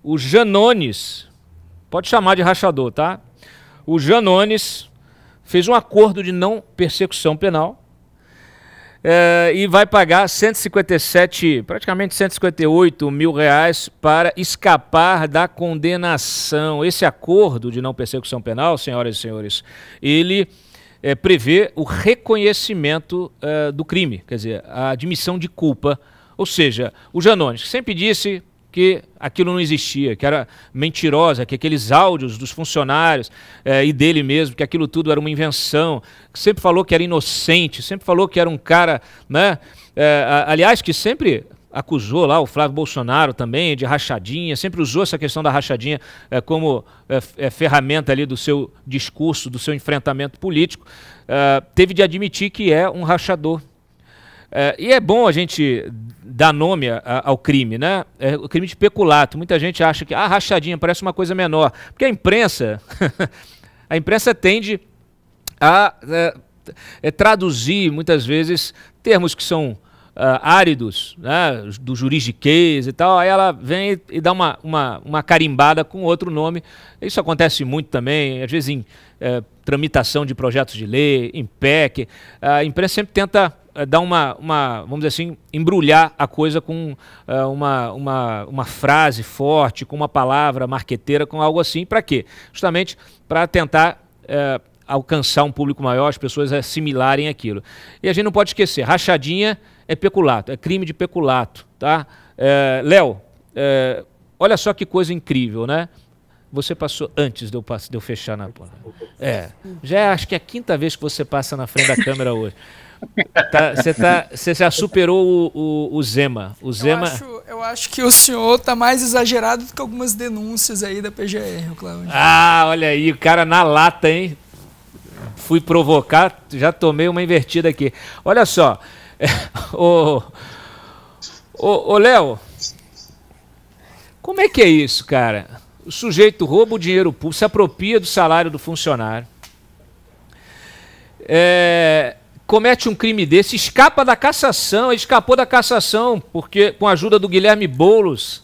o Janones, pode chamar de rachador, tá? O Janones fez um acordo de não persecução penal e vai pagar 157, praticamente 158 mil reais para escapar da condenação. Esse acordo de não persecução penal, senhoras e senhores, ele prevê o reconhecimento do crime, quer dizer, a admissão de culpa. Ou seja, o Janones, que sempre disse que aquilo não existia, que era mentirosa, que aqueles áudios dos funcionários e dele mesmo, que aquilo tudo era uma invenção, que sempre falou que era inocente, sempre falou que era um cara, né? Aliás, que sempre acusou lá o Flávio Bolsonaro também de rachadinha, sempre usou essa questão da rachadinha como ferramenta ali do seu discurso, do seu enfrentamento político, teve de admitir que é um rachador. E é bom a gente dar nome ao crime, né? O crime de peculato. Muita gente acha que rachadinha parece uma coisa menor. Porque a imprensa, a imprensa tende a traduzir, muitas vezes, termos que são áridos, né, do juridiquês e tal, aí ela vem e dá uma carimbada com outro nome. Isso acontece muito também, às vezes em tramitação de projetos de lei, em PEC. A imprensa sempre tenta dar vamos dizer assim, embrulhar a coisa com uma frase forte, com uma palavra marqueteira, com algo assim. Para quê? Justamente para tentar alcançar um público maior, as pessoas assimilarem aquilo. E a gente não pode esquecer, rachadinha é peculato, é crime de peculato, tá? Léo, olha só que coisa incrível, né? Você passou antes de eu fechar na porta. Já acho que é a quinta vez que você passa na frente da câmera hoje. Você já superou o Zema. Eu acho que o senhor tá mais exagerado do que algumas denúncias aí da PGR, Cláudio. Olha aí, o cara na lata, hein? Fui provocar, já tomei uma invertida aqui. Olha só, ô Léo, como é que é isso, cara? O sujeito rouba o dinheiro público, se apropria do salário do funcionário, comete um crime desse, escapa da cassação, ele escapou da cassação porque, com a ajuda do Guilherme Boulos.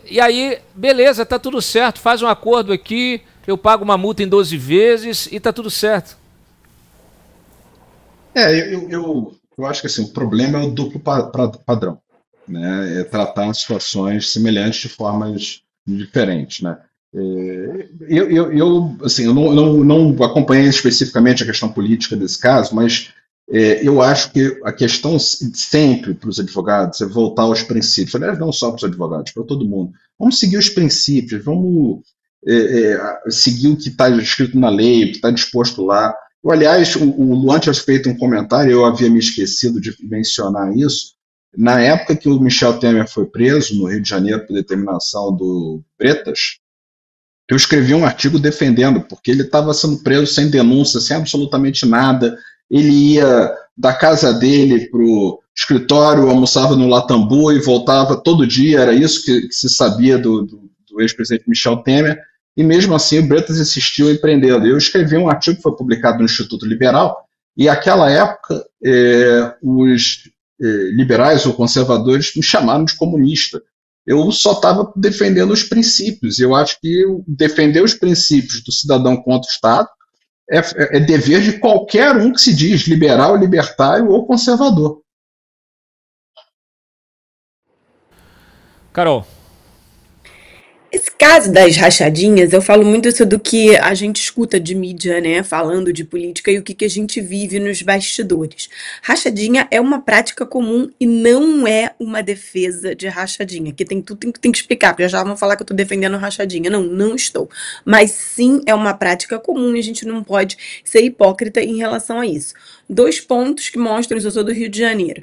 E aí, beleza, tá tudo certo, faz um acordo aqui, eu pago uma multa em 12 vezes e tá tudo certo. Eu acho que assim, o problema é o duplo padrão, né? É tratar situações semelhantes de formas diferentes, né? Assim, eu não acompanhei especificamente a questão política desse caso, mas eu acho que a questão sempre para os advogados é voltar aos princípios. Aliás, não só para os advogados, para todo mundo. Vamos seguir os princípios, vamos seguir o que está escrito na lei, o que está disposto lá. Aliás, o Luan tinha feito um comentário, eu havia me esquecido de mencionar isso. Na época que o Michel Temer foi preso no Rio de Janeiro por determinação do Bretas, eu escrevi um artigo defendendo, porque ele estava sendo preso sem denúncia, sem absolutamente nada. Ele ia da casa dele para o escritório, almoçava no Latambu e voltava todo dia. Era isso que se sabia do ex-presidente Michel Temer. E mesmo assim o Bretas insistiu em prendê-lo. Eu escrevi um artigo que foi publicado no Instituto Liberal, e naquela época os liberais ou conservadores me chamaram de comunista. Eu só estava defendendo os princípios. Eu acho que defender os princípios do cidadão contra o Estado é dever de qualquer um que se diz liberal, libertário ou conservador. Carol. Esse caso das rachadinhas, eu falo muito isso do que a gente escuta de mídia, né, falando de política e o que a gente vive nos bastidores. Rachadinha é uma prática comum e não é uma defesa de rachadinha, que tem que explicar, porque já vão falar que eu tô defendendo rachadinha. Não, não estou. Mas sim é uma prática comum e a gente não pode ser hipócrita em relação a isso. 2 pontos que mostram isso. Eu sou do Rio de Janeiro.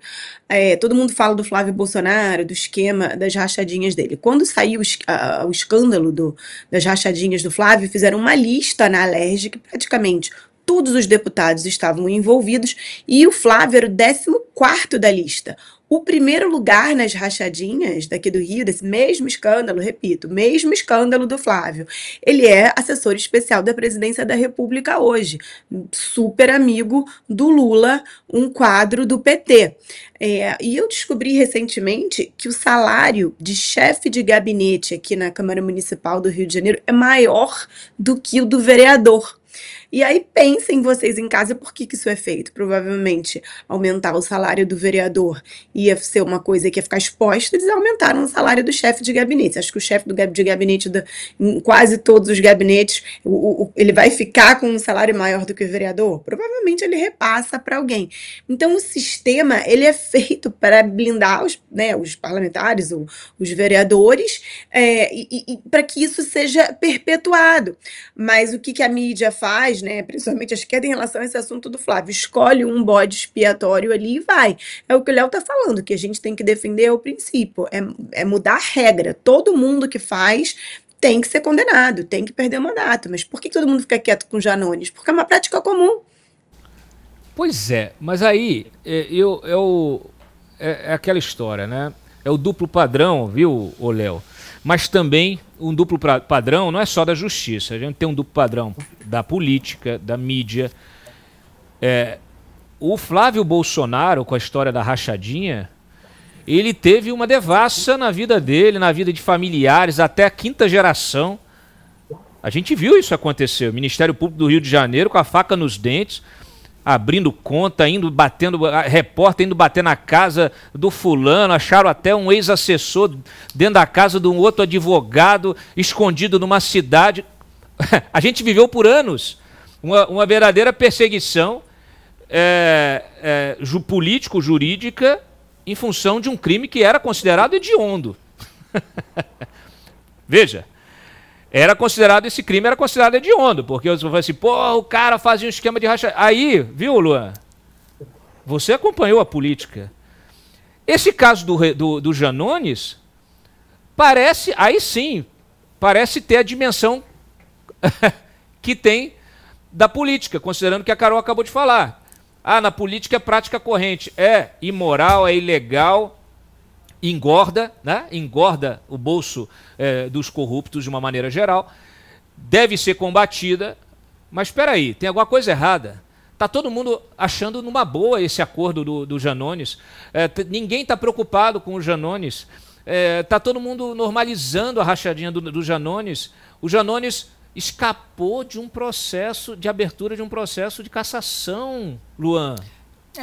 Todo mundo fala do Flávio Bolsonaro, do esquema das rachadinhas dele. Quando saiu o escândalo das rachadinhas do Flávio, fizeram uma lista na Alerj que praticamente todos os deputados estavam envolvidos e o Flávio era o 14º da lista. O primeiro lugar nas rachadinhas daqui do Rio, desse mesmo escândalo, repito, mesmo escândalo do Flávio, ele é assessor especial da presidência da República hoje, super amigo do Lula, um quadro do PT. E eu descobri recentemente que o salário de chefe de gabinete aqui na Câmara Municipal do Rio de Janeiro é maior do que o do vereador. E aí pensem vocês em casa por que isso é feito. Provavelmente aumentar o salário do vereador ia ser uma coisa que ia ficar exposta, eles aumentaram o salário do chefe de gabinete. Acho que o chefe de gabinete, em quase todos os gabinetes, ele vai ficar com um salário maior do que o vereador? Provavelmente ele repassa para alguém. Então o sistema ele é feito para blindar os parlamentares, ou os vereadores, e para que isso seja perpetuado. Mas o que a mídia faz, principalmente a esquerda, em relação a esse assunto do Flávio, escolhe um bode expiatório ali e vai. É o que o Léo está falando, que a gente tem que defender o princípio, é mudar a regra. Todo mundo que faz tem que ser condenado, tem que perder o mandato. Mas por que todo mundo fica quieto com o Janones? Porque é uma prática comum. Pois é, mas aí é aquela história, né? É o duplo padrão, viu, Léo? Mas também um duplo padrão não é só da justiça. A gente tem um duplo padrão da política, da mídia. O Flávio Bolsonaro, com a história da rachadinha, ele teve uma devassa na vida dele, na vida de familiares, até a 5ª geração. A gente viu isso acontecer. O Ministério Público do Rio de Janeiro, com a faca nos dentes, abrindo conta, repórter indo bater na casa do fulano, acharam até um ex-assessor dentro da casa de um outro advogado, escondido numa cidade. A gente viveu por anos uma verdadeira perseguição político-jurídica em função de um crime que era considerado hediondo. Veja. Esse crime era considerado hediondo, porque você falou assim, o cara fazia um esquema de rachadinha. Aí, viu, Luan? Você acompanhou a política. Esse caso do Janones parece ter a dimensão que tem da política, considerando que a Carol acabou de falar. Na política é prática corrente. É imoral, é ilegal, engorda, né? Engorda o bolso dos corruptos de uma maneira geral, deve ser combatida, mas espera aí, tem alguma coisa errada. Está todo mundo achando numa boa esse acordo do Janones, ninguém está preocupado com o Janones, está todo mundo normalizando a rachadinha do Janones. O Janones escapou de um processo, de abertura de um processo de cassação, Luan.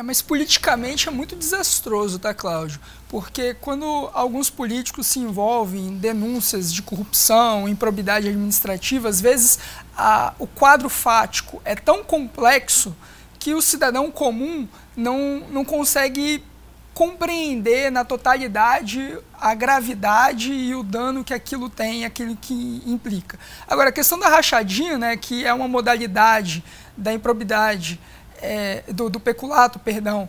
Mas politicamente é muito desastroso, tá, Cláudio? Porque quando alguns políticos se envolvem em denúncias de corrupção, improbidade administrativa, às vezes o quadro fático é tão complexo que o cidadão comum não consegue compreender na totalidade a gravidade e o dano que aquilo tem, aquilo que implica. Agora, a questão da rachadinha, né, que é uma modalidade da improbidade, do peculato, perdão,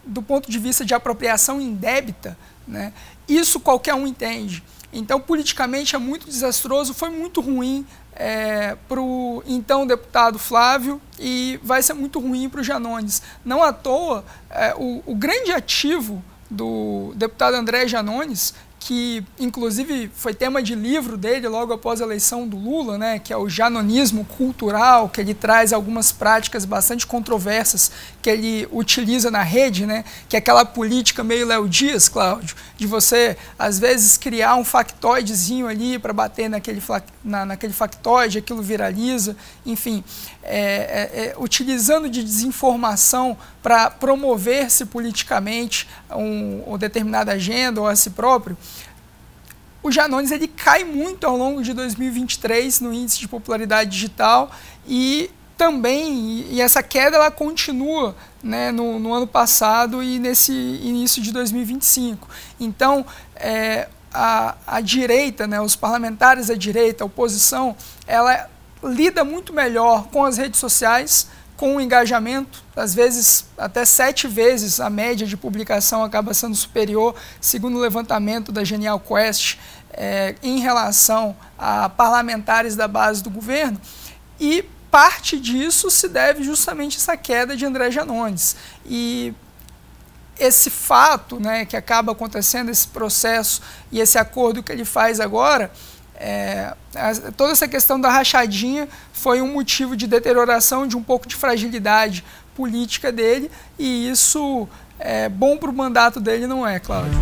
do ponto de vista de apropriação indébita, né, isso qualquer um entende. Então, politicamente é muito desastroso, foi muito ruim para o então deputado Flávio e vai ser muito ruim para o Janones. Não à toa, o grande ativo do deputado André Janones, que inclusive foi tema de livro dele logo após a eleição do Lula, né, que é o janonismo cultural, que ele traz algumas práticas bastante controversas que ele utiliza na rede, né, que é aquela política meio Léo Dias, Cláudio, de você, às vezes, criar um factoidezinho ali para bater naquele factoide, aquilo viraliza, enfim, utilizando de desinformação para promover-se politicamente uma determinada agenda ou a si próprio. O Janones ele cai muito ao longo de 2023 no índice de popularidade digital e também essa queda ela continua, né, no ano passado e nesse início de 2025. Então, a direita, né, os parlamentares da direita, a oposição, ela lida muito melhor com as redes sociais, com o engajamento, às vezes até 7 vezes a média de publicação acaba sendo superior, segundo o levantamento da Genial Quest, em relação a parlamentares da base do governo. E parte disso se deve justamente a essa queda de André Janones. E esse fato, né, que acaba acontecendo, esse processo e esse acordo que ele faz agora, toda essa questão da rachadinha foi um motivo de deterioração, de um pouco de fragilidade política dele, e isso é bom para o mandato dele, não é, Cláudio?